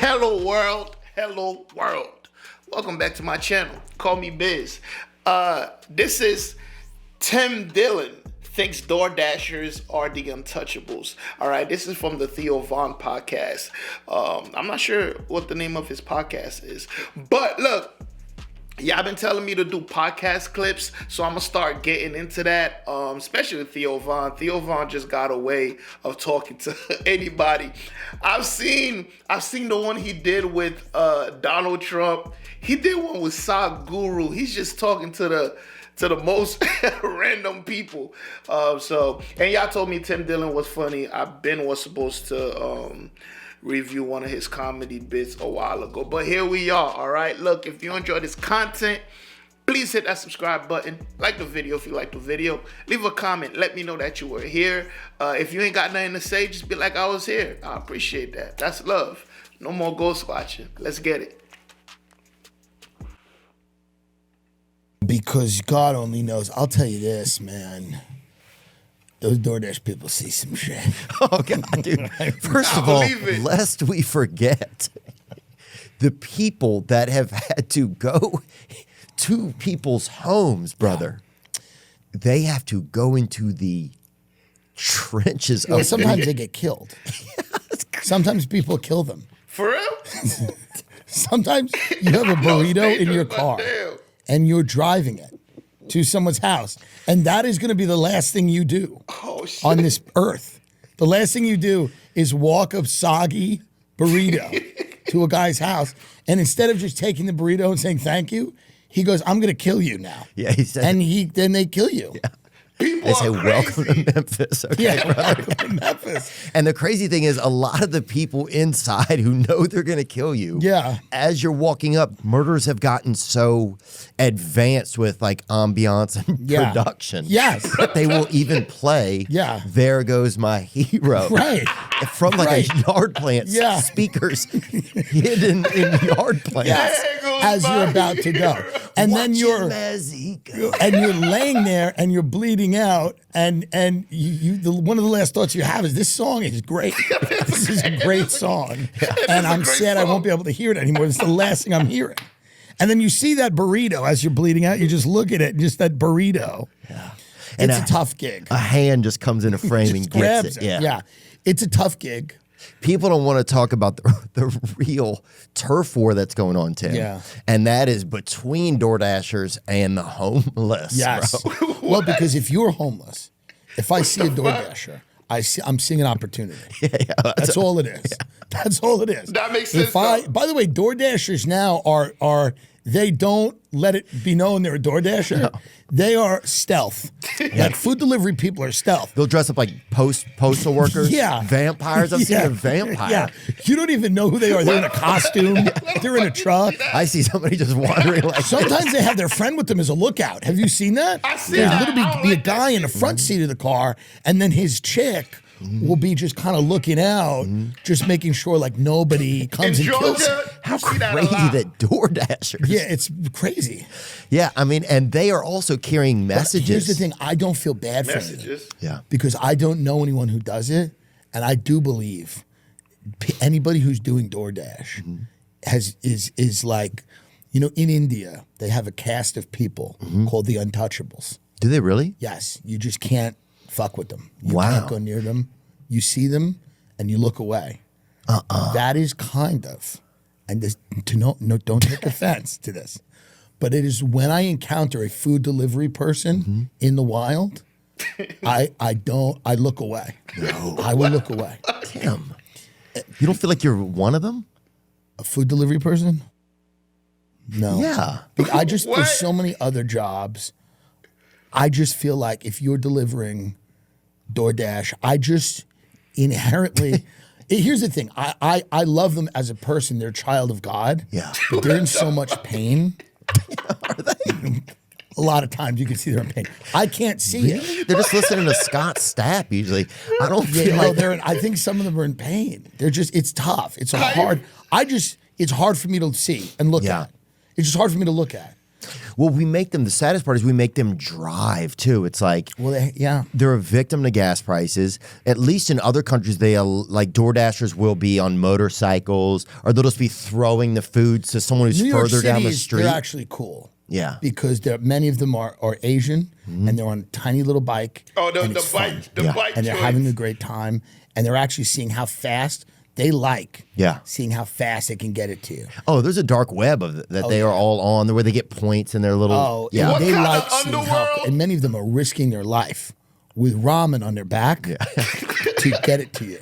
Hello world, hello world. Welcome back to my channel. Call me Biz. This is Tim Dillon thinks DoorDashers are the Untouchables. All right, this is from the Theo podcast. I'm not sure what the name of his podcast is, but look, y'all been telling me to do podcast clips, so I'm gonna start getting into that, especially with Theo Von. Theo Von just got a way of talking to anybody. I've seen the one he did with Donald Trump. He did one with Guru. He's just talking to the most random people. And y'all told me Tim Dillon was funny. was supposed to review one of his comedy bits a while ago, but here we are. All right, look, if you enjoy this content, please hit that subscribe button, like the video if you like the video, leave a comment, let me know that you were here. If you ain't got nothing to say, just be like, I was here. I appreciate that. That's love. No more ghost watching. Let's get it. Because God only knows. I'll tell you this, man. Those DoorDash people see some shit. Oh, God, dude. First of all, lest we forget, the people that have had to go to people's homes, brother, they have to go into the trenches of sometimes they get killed. Sometimes people kill them. For real? Sometimes you have a burrito in your car and you're driving it to someone's house, and that is going to be the last thing you do on this earth. The last thing you do is walk a soggy burrito to a guy's house, and instead of just taking the burrito and saying thank you, he goes, "I'm going to kill you now." Yeah, he said, and then they kill you. Yeah. People they say, "Welcome to Memphis." Okay, yeah, welcome to Memphis. And the crazy thing is, a lot of the people inside who know they're going to kill you, as you're walking up, murders have gotten so advanced with like ambiance and production, that they will even play, "There Goes My Hero," from like a yard plant, speakers hidden in yard plants, as you're about to go, and then you're laying there and you're bleeding out, and one of the last thoughts you have is, this song is great. This is a great song, and I'm sad I won't be able to hear it anymore. It's the last thing I'm hearing. And then you see that burrito as you're bleeding out. You just look at it, just that burrito. Yeah, it's a tough gig. A hand just comes in a frame and gets it. Yeah, it's a tough gig. People don't want to talk about the real turf war that's going on, Tim. Yeah. And that is between DoorDashers and the homeless. Yes. Bro. Well, because if you're homeless, if I see a DoorDasher, I'm seeing an opportunity. That's all it is. Yeah. That's all it is. That makes sense. By the way, DoorDashers now are they don't let it be known they're a DoorDasher. No. They are stealth. Like food delivery people are stealth. They'll dress up like postal workers. Vampires. I've seen a vampire. Yeah. You don't even know who they are. They're in a costume. They're in a truck. I see somebody just wandering like Sometimes they have their friend with them as a lookout. Have you seen that? I see that. There'll literally be a guy in the front seat of the car, and then his chick will be just kind of looking out, just making sure like nobody comes and kills him. How crazy that DoorDashers. Yeah, it's crazy. Yeah, I mean, and they are also carrying messages. But here's the thing, I don't feel bad for them. Yeah. Because I don't know anyone who does it, and I do believe anybody who's doing DoorDash is like, you know, in India, they have a caste of people called the Untouchables. Do they really? Yes. You just can't fuck with them. You can't go near them. You see them and you look away. That is kind of, and this, don't take offense to this, but it is when I encounter a food delivery person in the wild, I look away. No. I will look away. Damn. You don't feel like you're one of them? A food delivery person? No. Yeah. There's so many other jobs. I just feel like if you're delivering DoorDash, I just inherently, here's the thing, I love them as a person. They're a child of God. Yeah. But they're in so much pain. Are they? A lot of times you can see they're in pain. I can't see it. They're just listening to Scott Stapp usually. I don't feel like I think some of them are in pain. They're just, it's tough. It's hard. It's hard for me to see and look at. It's just hard for me to look at. Well, we make them, the saddest part is we make them drive too. It's like, they're a victim to gas prices. At least in other countries, they like DoorDashers will be on motorcycles, or they'll just be throwing the food to someone who's further down the street. They're actually cool. Yeah. Because many of them are Asian, and they're on a tiny little bike. Oh, the bike. And they're having a great time, and they're actually seeing how fast they seeing how fast they can get it to you. Oh, there's a dark web of that they are all on, where they get points in their little. Oh, yeah. They like seeing how, and many of them are risking their life with ramen on their back to get it to you.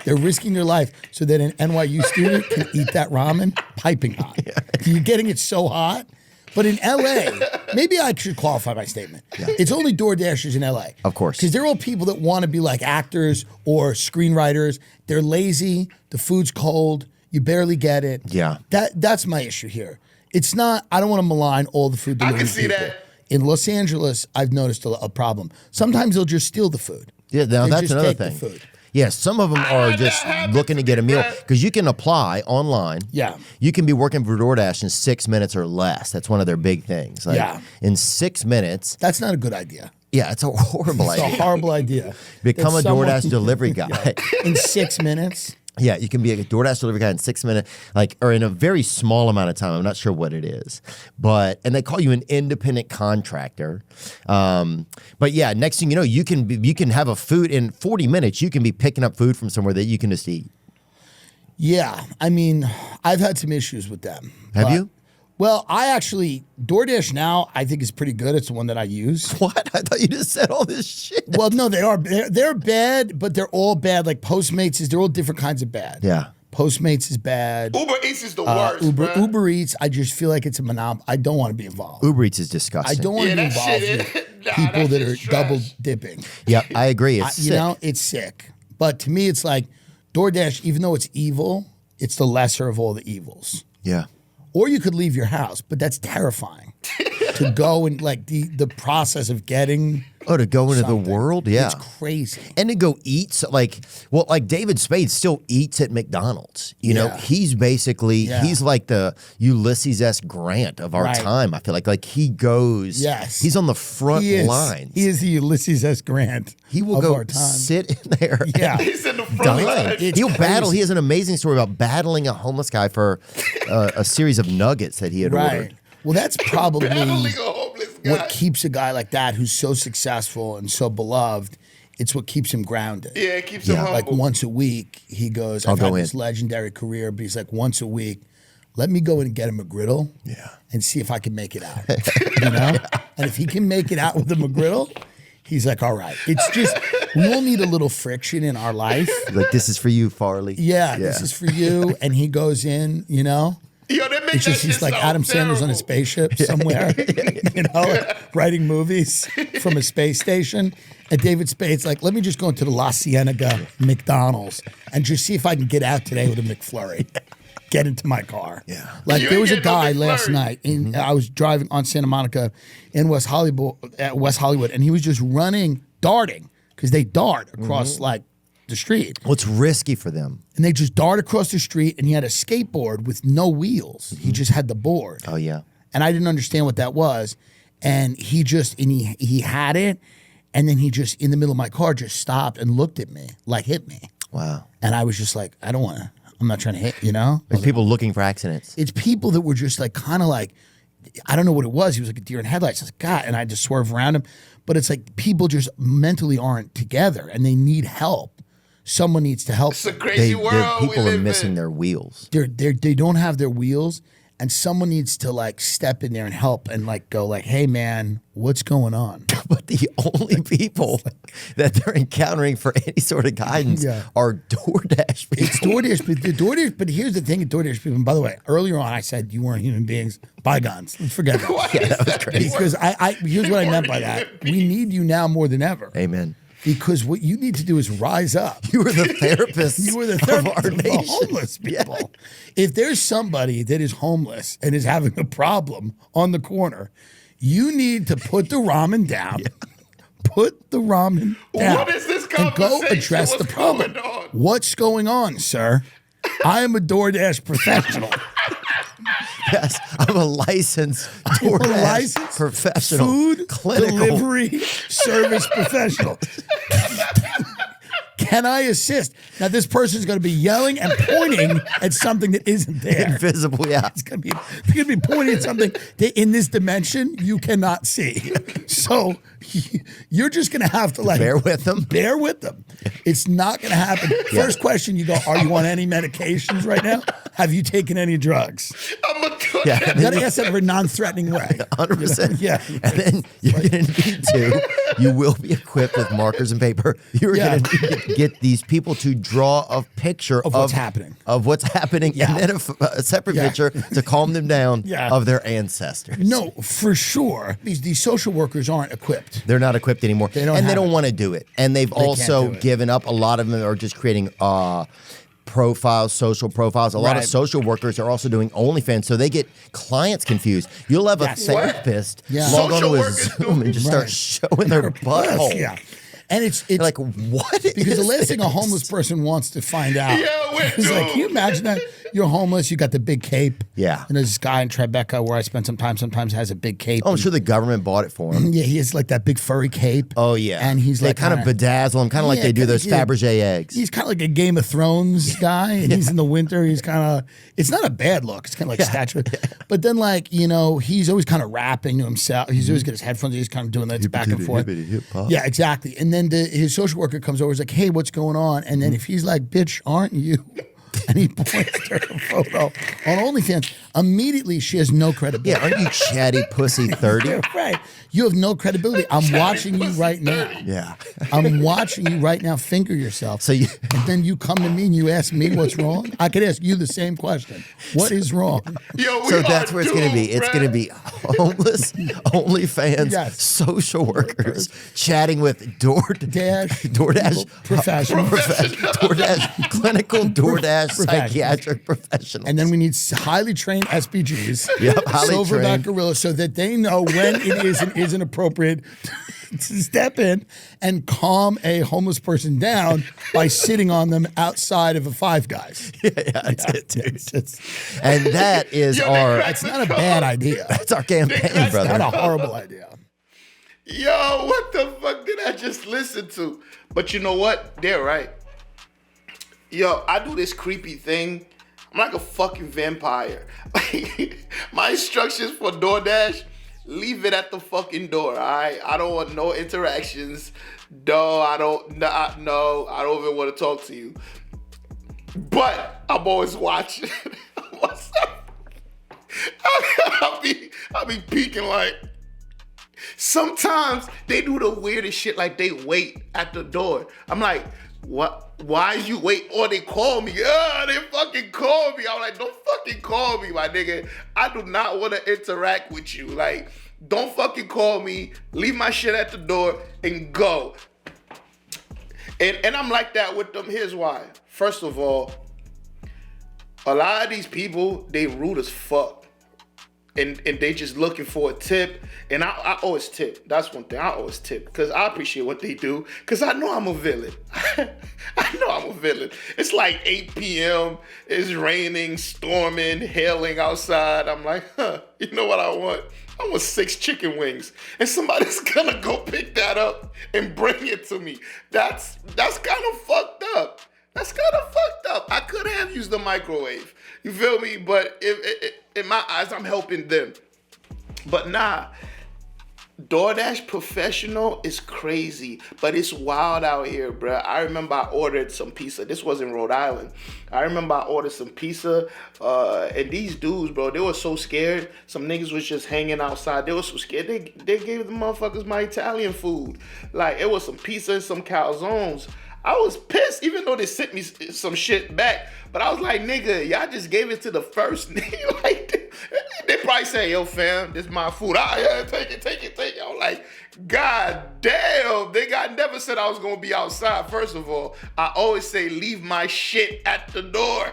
They're risking their life so that an NYU student can eat that ramen piping hot. You're getting it so hot. But in LA, maybe I should qualify my statement. It's only DoorDashers in LA. Of course. Because they're all people that want to be like actors or screenwriters. They're lazy. The food's cold. You barely get it. Yeah. That's my issue here. It's not, I don't want to malign all the food delivery people. I can see that. In Los Angeles, I've noticed a problem. Sometimes they'll just steal the food. Yeah, now that's another thing. The food. Yeah, some of them are just looking to get a meal because you can apply online. Yeah. You can be working for DoorDash in 6 minutes or less. That's one of their big things. Like, in 6 minutes. That's not a good idea. Yeah, it's a horrible idea. It's a horrible idea. Become a DoorDash delivery guy. In 6 minutes? Yeah, you can be a DoorDash delivery guy in 6 minutes, or in a very small amount of time. I'm not sure what it is, and they call you an independent contractor. But yeah, next thing you know, you can have a food in 40 minutes. You can be picking up food from somewhere that you can just eat. Yeah, I mean, I've had some issues with them. Have you? Well, DoorDash now, I think is pretty good. It's the one that I use. What? I thought you just said all this shit. Well, no, they are. They're bad, but they're all bad. Like Postmates they're all different kinds of bad. Yeah. Postmates is bad. Uber Eats is the worst. Uber Eats, I just feel like it's a monopoly. I don't want to be involved. Uber Eats is disgusting. I don't want to be involved with people that are double dipping. Yeah, I agree. It's sick. It's sick. But to me, it's like DoorDash, even though it's evil, it's the lesser of all the evils. Yeah. Or you could leave your house, but that's terrifying. To go and like the process of getting to go into the world, it's crazy. And to go eat, like David Spade still eats at McDonald's. You know, he's basically he's like the Ulysses S. Grant of our time. I feel like he goes. Yes, he's on the front lines. He is the Ulysses S. Grant. He will go sit in there. Yeah, he's in the front line. He'll battle. He has an amazing story about battling a homeless guy for a series of nuggets that he had ordered. Well, that's probably what keeps a guy like that who's so successful and so beloved. It's what keeps him grounded. Yeah, it keeps him humble. Like once a week, he goes, I've had this legendary career, but he's like, once a week, let me go and get him a griddle and see if I can make it out. You know? And if he can make it out with the McGriddle, he's like, all right. It's just, we all need a little friction in our life. Like, this is for you, Farley. Yeah, this is for you. And he goes in, you know? Yo, that makes he's like Adam Sandler's on a spaceship somewhere, you know, like writing movies from a space station. And David Spade's like, let me just go into the La Cienega McDonald's and just see if I can get out today with a McFlurry. Get into my car. Yeah. Like there was a guy last night, and I was driving on Santa Monica in West Hollywood, and he was just darting, because they dart across like the street. Well, it's risky for them. And they just dart across the street, and he had a skateboard with no wheels. He just had the board. Oh, yeah. And I didn't understand what that was. And he had it, and then he just, in the middle of my car, just stopped and looked at me, like hit me. Wow. And I was just like, I'm not trying to hit, you know? There's people looking for accidents. It's people that were just like, kind of like, I don't know what it was. He was like a deer in headlights. I was like, God, and I just swerve around him. But it's like people just mentally aren't together, and they need help. Someone needs to help. It's a crazy world. People are missing their wheels. They don't have their wheels, and someone needs to like step in there and help and like go like, hey man, what's going on? But the only people that they're encountering for any sort of guidance are DoorDash people. It's DoorDash, but here's the thing at DoorDash people. And by the way, earlier on I said you weren't human beings. Bygones. Let's forget that. Yeah, that was crazy. Because here's what I meant by that. We need you now more than ever. Amen. Because what you need to do is rise up. You are the therapist. You are the therapist of our nation. Homeless people. Yeah. If there's somebody that is homeless and is having a problem on the corner, you need to put the ramen down. Put the ramen down. What is this conversation? And go address the problem. What's going on, sir? I am a DoorDash professional. Yes, I'm a licensed DoorDash professional. Food delivery service professional. Can I assist? Now, this person's going to be yelling and pointing at something that isn't there. Invisible, yeah. It's going to be pointing at something that in this dimension you cannot see. So you're just going to have to bear with them. Bear with them. It's not going to happen. Yeah. First question, you go, are you on any medications right now? Have you taken any drugs? I'm a you got to ask that in a non-threatening way. 100%. Yeah. And then you're going to need you will be equipped with markers and paper. You're going to need to get these people to draw a picture of what's happening. Of what's happening, and then a separate picture to calm them down of their ancestors. No, for sure. These social workers aren't equipped. They're not equipped anymore. They don't want to do it. And they've also given up. A lot of them are just creating profiles, social profiles. A lot of social workers are also doing OnlyFans, so they get clients confused. You'll have a therapist log on to a Zoom and just start showing their butthole. Yeah. And it's like, what? Because the last thing a homeless person wants to find out is like, can you imagine that you're homeless, you got the big cape. Yeah. And there's this guy in Tribeca where I spent some time, sometimes has a big cape. Oh, I'm sure the government bought it for him. Yeah, he has like that big furry cape. Oh, yeah. And he's like kind of bedazzle him, kind of like they do those Fabergé eggs. He's kind of like a Game of Thrones guy. And he's in the winter. He's kind of, it's not a bad look. It's kind of like statue. But then like, he's always kind of rapping to himself. He's always got his headphones. He's kind of doing that back and forth. Yeah, exactly. And then his social worker comes over. He's like, hey, what's going on? And then if he's like, bitch, aren't you? And he points to her photo on OnlyFans. Immediately, she has no credibility. Yeah, aren't you chatty pussy 30? Right. You have no credibility. I'm watching you right now. Yeah. I'm watching you right now finger yourself. And then you come to me and you ask me what's wrong. I could ask you the same question. What is wrong? So that's where it's going to be. It's going to be homeless, OnlyFans, social workers chatting with DoorDash professional, DoorDash clinical DoorDash psychiatric professionals. And then we need highly trained SPGs, silverback gorillas, so that they know when it is and isn't appropriate to step in and calm a homeless person down by sitting on them outside of a Five Guys. That's it, dude. And that is It's not a bad idea. That's our campaign, brother. It's not a horrible idea. Yo, what the fuck did I just listen to? But you know what? They're right. Yo, I do this creepy thing. I'm like a fucking vampire. My instructions for DoorDash, leave it at the fucking door, all right? I don't want no interactions. No, I don't even want to talk to you. But I'm always watching. What's up? I'll be peeking like. Sometimes they do the weirdest shit, like they wait at the door. I'm like, what? Why you wait? Or they call me. They fucking call me. I'm like, don't fucking call me, my nigga. I do not want to interact with you. Like, don't fucking call me. Leave my shit at the door and go. And I'm like that with them. Here's why. First of all, a lot of these people, they rude as fuck. And they just looking for a tip. And I always tip. That's one thing. I always tip. Because I appreciate what they do. Because I know I'm a villain. I know I'm a villain. It's like 8 p.m. It's raining, storming, hailing outside. I'm like, you know what I want? I want 6 chicken wings. And somebody's going to go pick that up and bring it to me. That's kind of fucked up. That's kind of fucked up. I could have used the microwave. You feel me? But in my eyes, I'm helping them. But nah, DoorDash professional is crazy, but it's wild out here, bro. I remember I ordered some pizza. This was in Rhode Island. I remember I ordered some pizza, and these dudes, bro, they were so scared. Some niggas was just hanging outside. They were so scared. They gave the motherfuckers my Italian food. Like, it was some pizza and some calzones. I was pissed, even though they sent me some shit back. But I was like, nigga, y'all just gave it to the first nigga. Like, they probably say, yo, fam, this is my food. Take it. I was like, God damn, never said I was going to be outside. First of all, I always say, leave my shit at the door.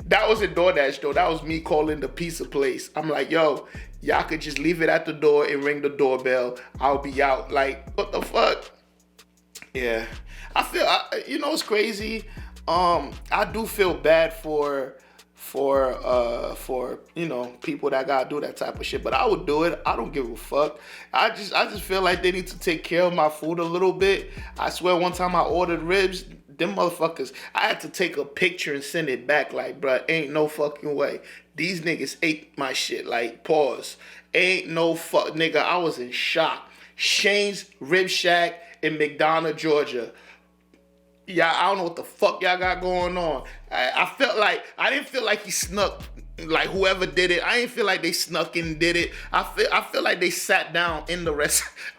That was a DoorDash, though. That was me calling the pizza place. I'm like, yo, y'all could just leave it at the door and ring the doorbell. I'll be out. Like, what the fuck? Yeah. I feel, you know what's crazy? I do feel bad for for you know, people that gotta do that type of shit. But I would do it. I don't give a fuck. I just feel like they need to take care of my food a little bit. I swear one time I ordered ribs, them motherfuckers, I had to take a picture and send it back. Like, bruh, ain't no fucking way. These niggas ate my shit. Like, pause. Ain't no fuck, nigga. I was in shock. Shane's Rib Shack in McDonough, Georgia. Yeah, I don't know what the fuck y'all got going on. I felt like, I didn't feel like he snuck, like whoever did it. I didn't feel like they snuck and did it. I feel like they sat down in the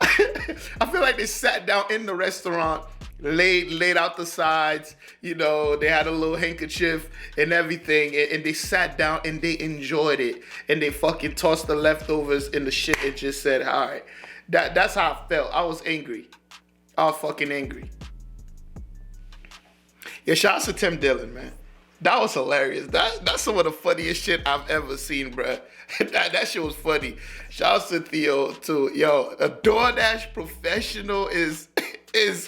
I feel like they sat down in the restaurant, laid out the sides, you know, they had a little handkerchief and everything, and they sat down and they enjoyed it, and they fucking tossed the leftovers in the shit and just said, all right. That's how I felt. I was angry. I was fucking angry. Yeah, shout out to Tim Dillon, man. That was hilarious. That's some of the funniest shit I've ever seen, bruh. That shit was funny. Shout out to Theo, too. Yo, a DoorDash professional is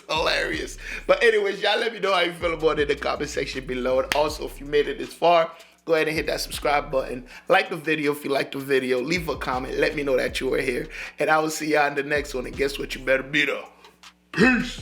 hilarious. But anyways, y'all let me know how you feel about it in the comment section below. And also, if you made it this far, go ahead and hit that subscribe button. Like the video if you like the video. Leave a comment. Let me know that you were here. And I will see y'all in the next one. And guess what? You better be there. Peace.